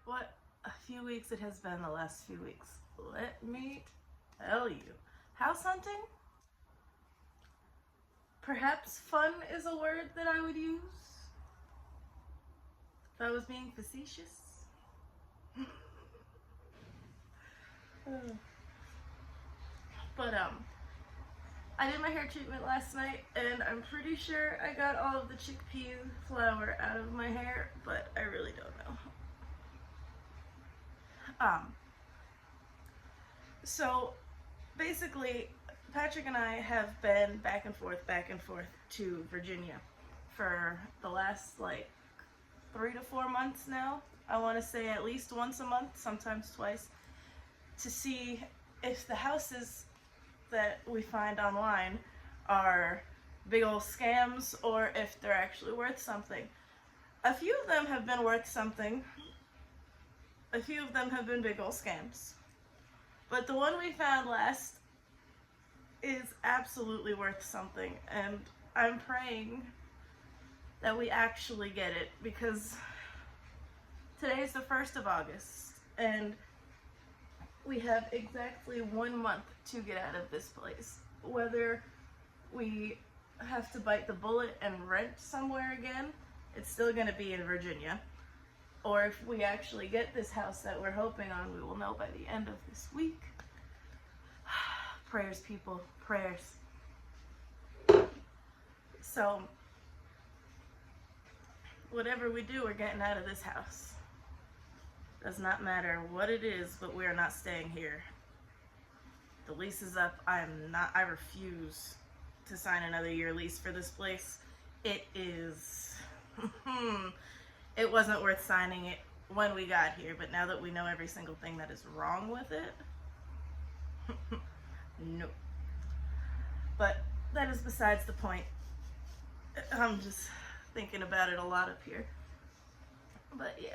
What a few weeks it has been the last few weeks. Let me tell you. House hunting? Perhaps fun is a word that I would use if I was being facetious. But I did my hair treatment last night and I'm pretty sure I got all of the chickpea flour out of my hair, but I really don't know. So basically Patrick and I have been back and forth to Virginia for the last like 3 to 4 months now. I want to say at least once a month, sometimes twice, to see if the houses that we find online are big old scams or if they're actually worth something. A few of them have been worth something. A few of them have been big old scams. But the one we found last is absolutely worth something, and I'm praying that we actually get it, because today's the 1st of August and we have exactly 1 month to get out of this place. Whether we have to bite the bullet and rent somewhere again, it's still going to be in Virginia. Or if we actually get this house that we're hoping on, we will know by the end of this week. Prayers, people, prayers. So, whatever we do, we're getting out of this house. Does not matter what it is, but we are not staying here. The lease is up. I refuse to sign another year lease for this place. It is... It wasn't worth signing it when we got here, but now that we know every single thing that is wrong with it, no. But that is besides the point. I'm just thinking about it a lot up here. But yeah,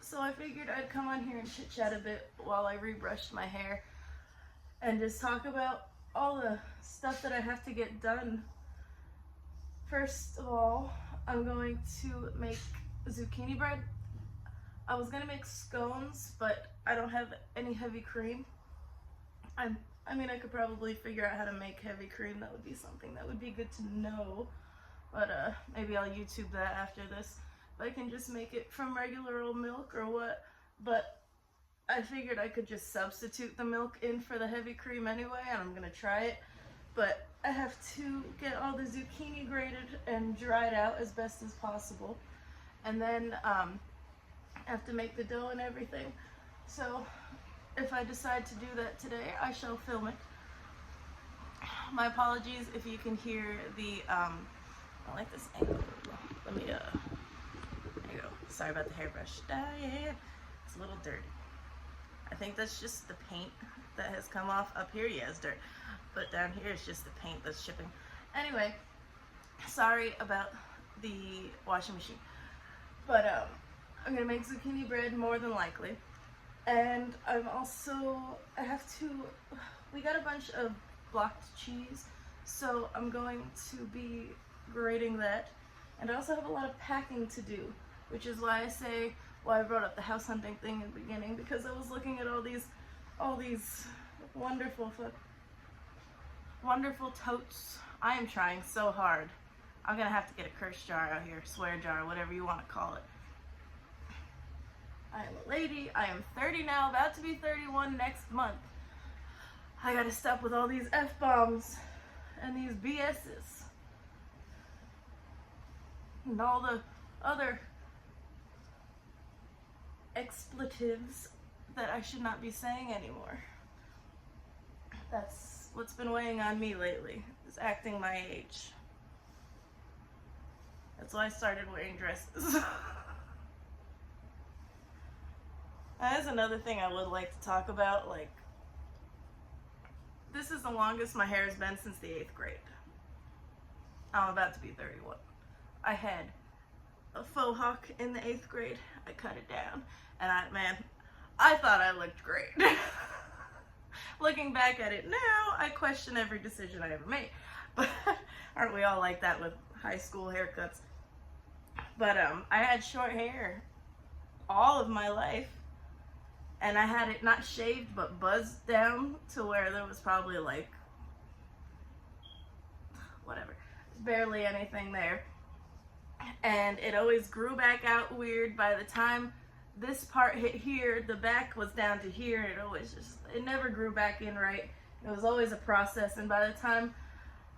so I figured I'd come on here and chit chat a bit while I rebrushed my hair and just talk about all the stuff that I have to get done. First of all, I'm going to make zucchini bread. I was gonna make scones, but I don't have any heavy cream. I mean, I could probably figure out how to make heavy cream. That would be something that would be good to know. But maybe I'll YouTube that after this. If I can just make it from regular old milk or what. But I figured I could just substitute the milk in for the heavy cream anyway, and I'm gonna try it. But I have to get all the zucchini grated and dried out as best as possible. And then I have to make the dough and everything. So if I decide to do that today, I shall film it. My apologies if you can hear the, I don't like this angle. Let me, there you go. Sorry about the hairbrush. Yeah, it's a little dirty. I think that's just the paint that has come off. Up here, yeah, it's dirt. But down here, it's just the paint that's shipping. Anyway, sorry about the washing machine. But I'm gonna make zucchini bread more than likely. And we got a bunch of blocked cheese, so I'm going to be grating that. And I also have a lot of packing to do, which is why I brought up the house hunting thing in the beginning, because I was looking at all these wonderful totes. I am trying so hard. I'm gonna have to get a curse jar out here, swear jar, whatever you want to call it. I am a lady. I am 30 now, about to be 31 next month. I gotta stop with all these F-bombs and these BS's and all the other expletives that I should not be saying anymore. That's what's been weighing on me lately, is acting my age. That's why I started wearing dresses. That is another thing I would like to talk about. Like, this is the longest my hair has been since the 8th grade. I'm about to be 31. I had a faux hawk in the 8th grade. I cut it down, and I thought I looked great. looking back at it now, I question every decision I ever made. But aren't we all like that with high school haircuts? But I had short hair all of my life, and I had it not shaved but buzzed down to where there was probably like whatever, barely anything there, and it always grew back out weird. By the time this part hit here, the back was down to here, and it never grew back in right. It was always a process, and by the time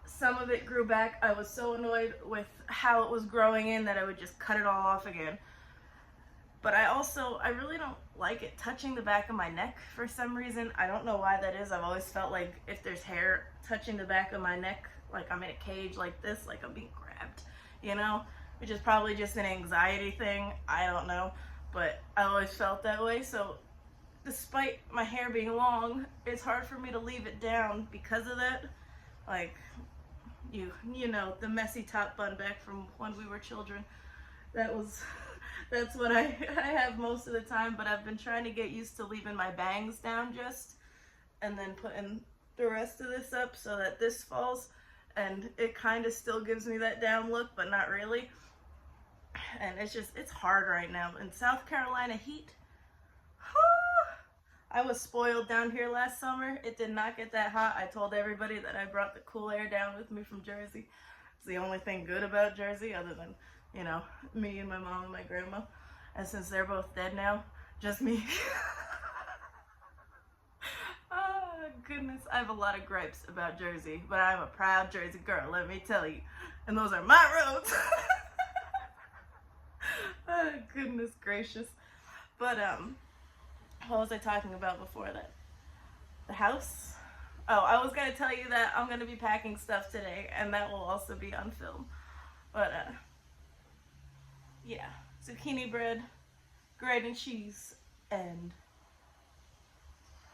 some of it grew back, I was so annoyed with how it was growing in that I would just cut it all off again. But I really don't like it touching the back of my neck for some reason. I don't know why that is. I've always felt like if there's hair touching the back of my neck, like I'm in a cage like this, like I'm being grabbed, you know? Which is probably just an anxiety thing, I don't know. But I always felt that way, so despite my hair being long, it's hard for me to leave it down because of that. Like, you know, the messy top bun back from when we were children. That's what I have most of the time, but I've been trying to get used to leaving my bangs down just, and then putting the rest of this up so that this falls, and it kind of still gives me that down look, but not really. And it's hard right now. In South Carolina heat, I was spoiled down here last summer. It did not get that hot. I told everybody that I brought the cool air down with me from Jersey. It's the only thing good about Jersey, other than, you know, me and my mom and my grandma. And since they're both dead now, just me. Oh, goodness. I have a lot of gripes about Jersey, but I'm a proud Jersey girl, let me tell you. And those are my roads. Oh, goodness gracious. But, what was I talking about before that? The house? Oh, I was going to tell you that I'm going to be packing stuff today, and that will also be on film. But, yeah. Zucchini bread, grated and cheese, and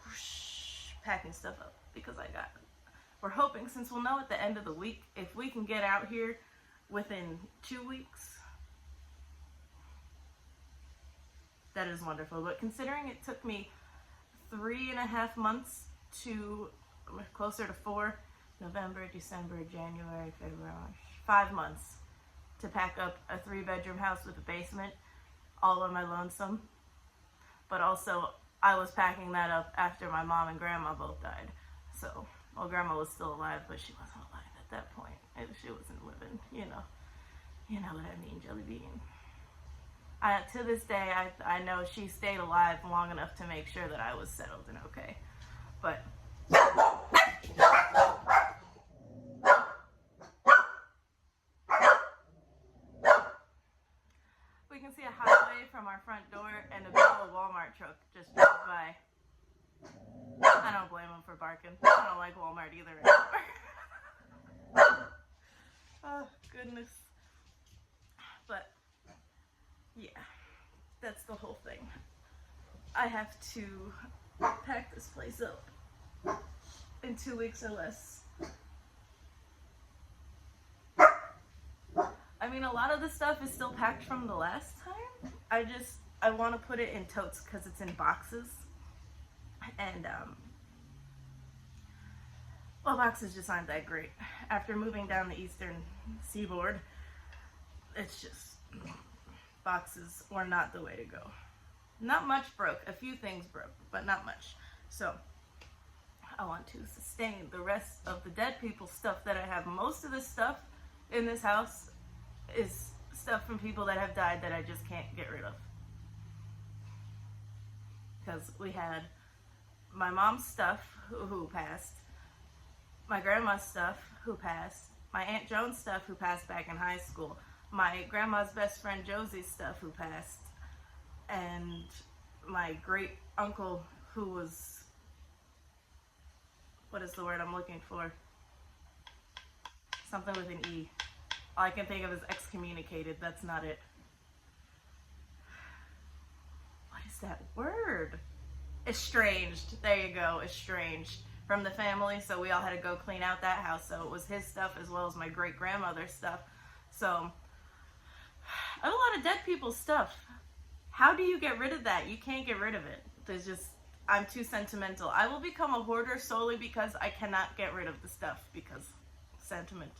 whoosh, packing stuff up because we're hoping, since we'll know at the end of the week, if we can get out here within 2 weeks, that is wonderful. But considering it took me 3.5 months to closer to 4, November, December, January, February, 5 months to pack up a 3-bedroom house with a basement all on my lonesome. But also, I was packing that up after my mom and grandma both died. So, well, grandma was still alive, but she wasn't alive at that point. She wasn't living, you know. You know what I mean, Jelly Bean. To this day, I know she stayed alive long enough to make sure that I was settled and okay. But we can see a highway from our front door, and a big old Walmart truck just drove by. I don't blame him for barking. I don't like Walmart either anymore. Oh, goodness. But yeah, that's the whole thing. I have to pack this place up in 2 weeks or less. I mean, a lot of the stuff is still packed from the last time. I want to put it in totes because it's in boxes. And, well, boxes just aren't that great. After moving down the eastern seaboard, it's just, boxes were not the way to go. Not much broke. A few things broke, but not much. So, I want to sustain the rest of the dead people stuff that I have. Most of the stuff in this house is stuff from people that have died that I just can't get rid of. Because we had my mom's stuff, who passed, my grandma's stuff, who passed, my Aunt Joan's stuff, who passed back in high school, my grandma's best friend Josie's stuff, who passed, and my great uncle, who was, what is the word I'm looking for? Something with an E. All I can think of is excommunicated. That's not it. What is that word? Estranged. There you go. Estranged from the family. So we all had to go clean out that house. So it was his stuff as well as my great grandmother's stuff. So I have a lot of dead people's stuff. How do you get rid of that? You can't get rid of it. There's just, I'm too sentimental. I will become a hoarder solely because I cannot get rid of the stuff because sentiment.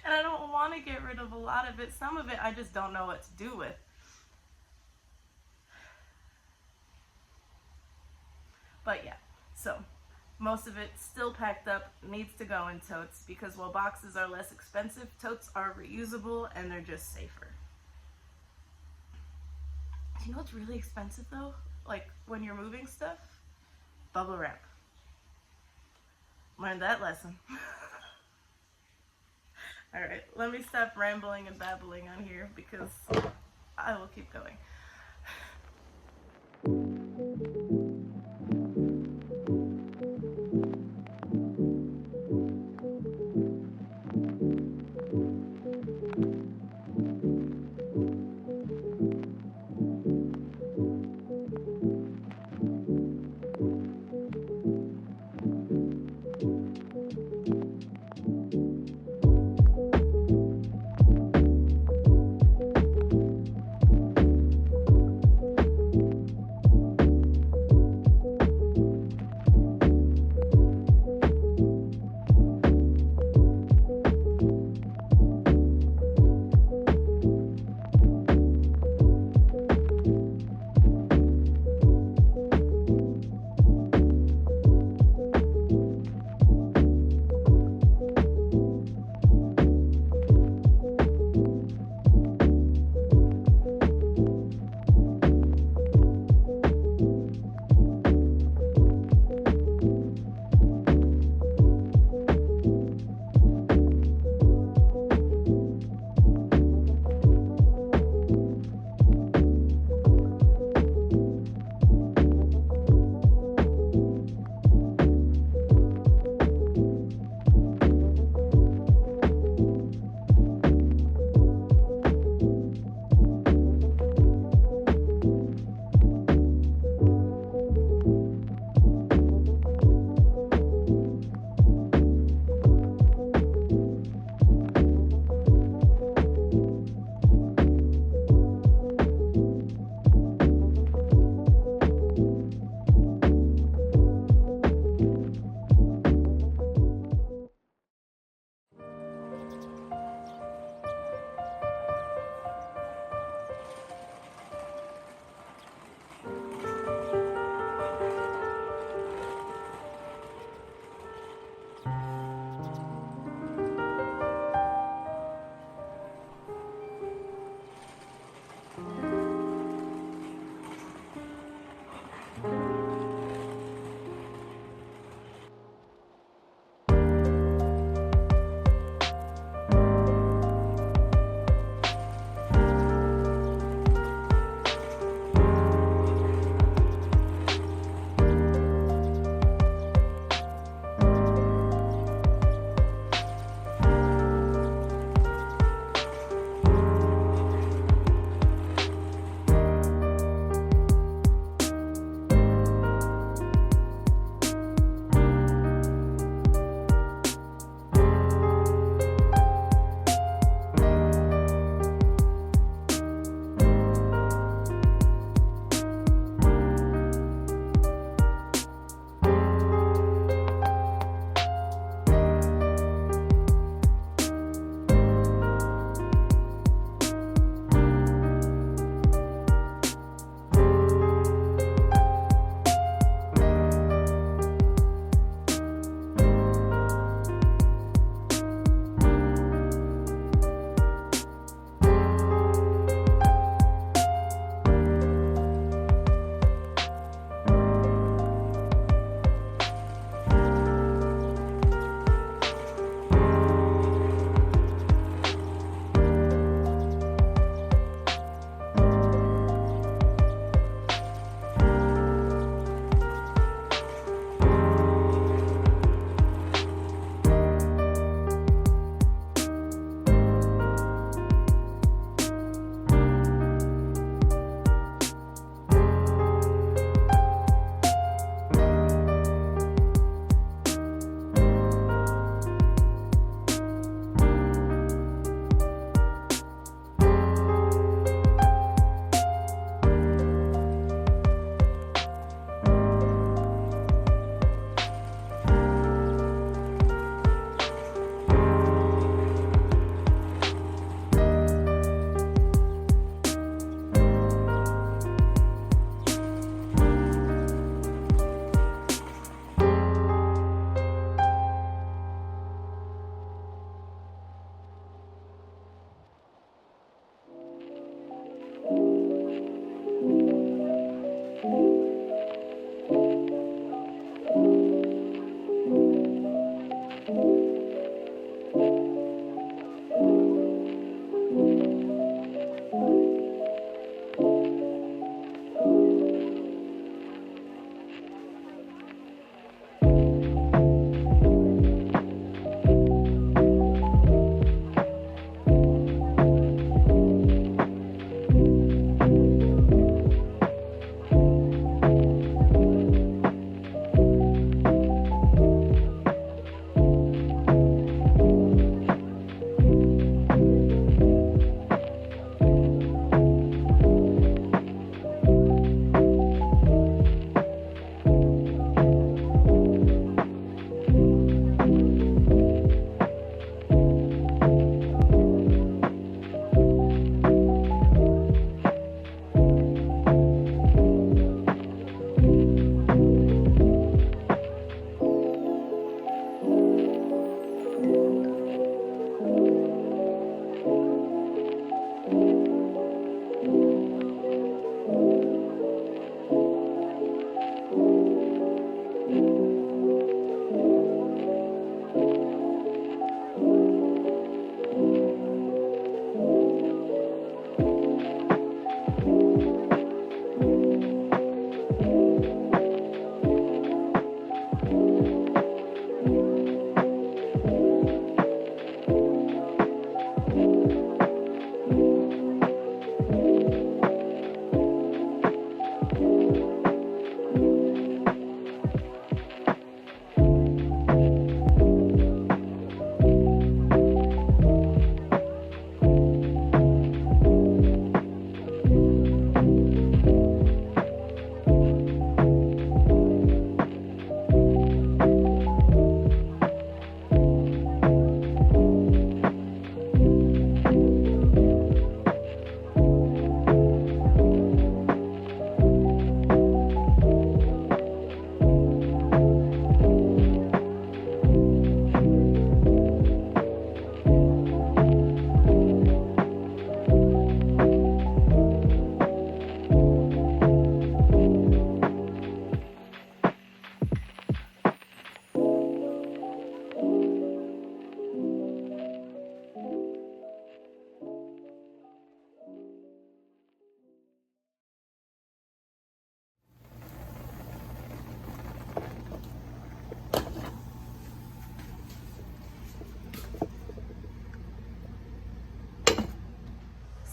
And I don't want to get rid of a lot of it. Some of it I just don't know what to do with. But yeah, so most of it still packed up, needs to go in totes because while boxes are less expensive, totes are reusable and they're just safer. Do you know what's really expensive though? Like when you're moving stuff? Bubble wrap. Learned that lesson. Alright, let me stop rambling and babbling on here because I will keep going.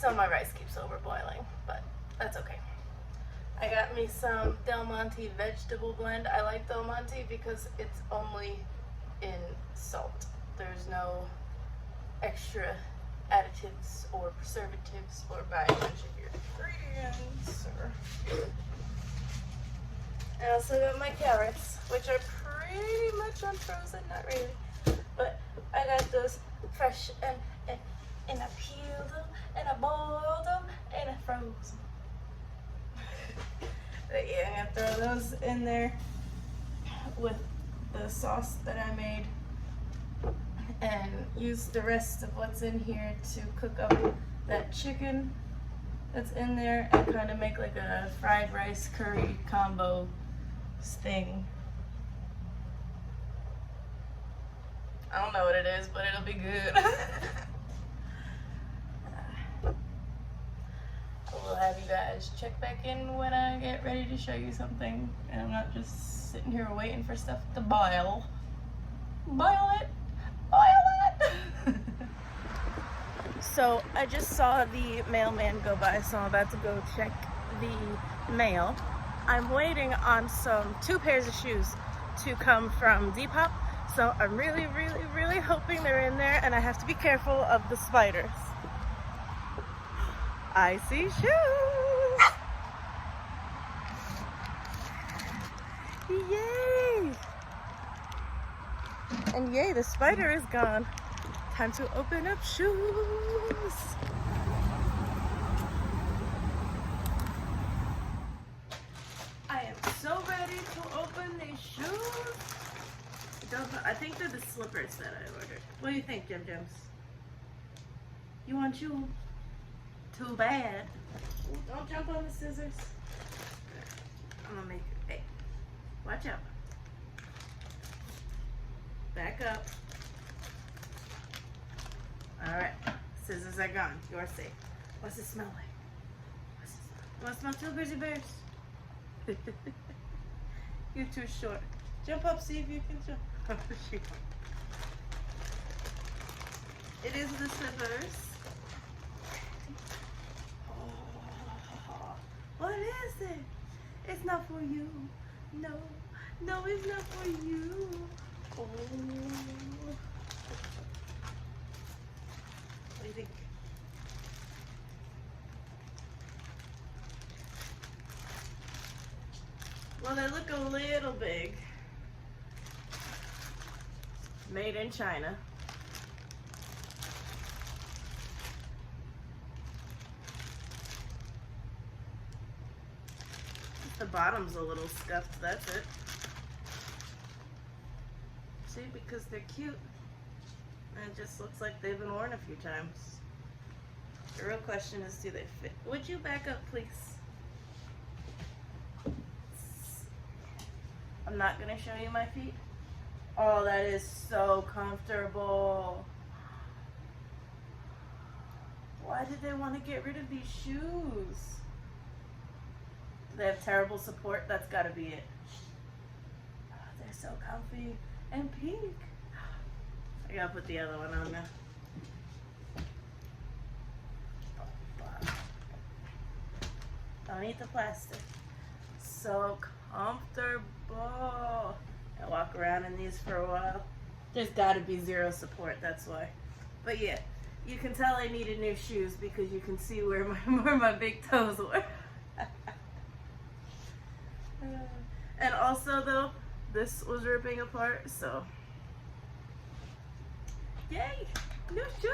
So my rice keeps over boiling, but that's okay. I got me some Del Monte vegetable blend. I like Del Monte because it's only in salt. There's no extra additives or preservatives or buying a bunch of your ingredients. I also got my carrots, which are pretty much unfrozen, not really, but I got those fresh and I peeled them and I boiled them and I froze them. But yeah, I'm gonna throw those in there with the sauce that I made and use the rest of what's in here to cook up that chicken that's in there and kind of make like a fried rice curry combo thing. I don't know what it is, but it'll be good. I will have you guys check back in when I get ready to show you something and I'm not just sitting here waiting for stuff to boil. Boil it! Boil it! So I just saw the mailman go by, so I'm about to go check the mail. I'm waiting on two pairs of shoes to come from Depop, so I'm really hoping they're in there, and I have to be careful of the spiders. I see shoes! Yay! And yay, the spider is gone. Time to open up shoes. I am so ready to open these shoes. I think they're the slippers that I ordered. What do you think, Jim Jims? You want you? Too bad. Ooh, don't jump on the scissors. I'm gonna make it. Hey, watch out. Back up. Alright, scissors are gone. You're safe. What's it smell like? You want to smell too, Busy Bears? You're too short. Jump up, see if you can jump. It is the slippers. Oh, what is it? It's not for you. No, no, it's not for you. Oh. What do you think? Well, they look a little big. Made in China. The bottom's a little scuffed, that's it. See, because they're cute. And it just looks like they've been worn a few times. The real question is, do they fit? Would you back up, please? I'm not gonna show you my feet. Oh, that is so comfortable. Why did they want to get rid of these shoes? Do they have terrible support? That's gotta be it. Oh, they're so comfy and pink. I gotta put the other one on now. Don't eat the plastic. So comfortable. I walk around in these for a while. There's gotta be zero support, that's why. But yeah, you can tell I needed new shoes because you can see where my big toes were. And also though, this was ripping apart, so. Yay! New shoes!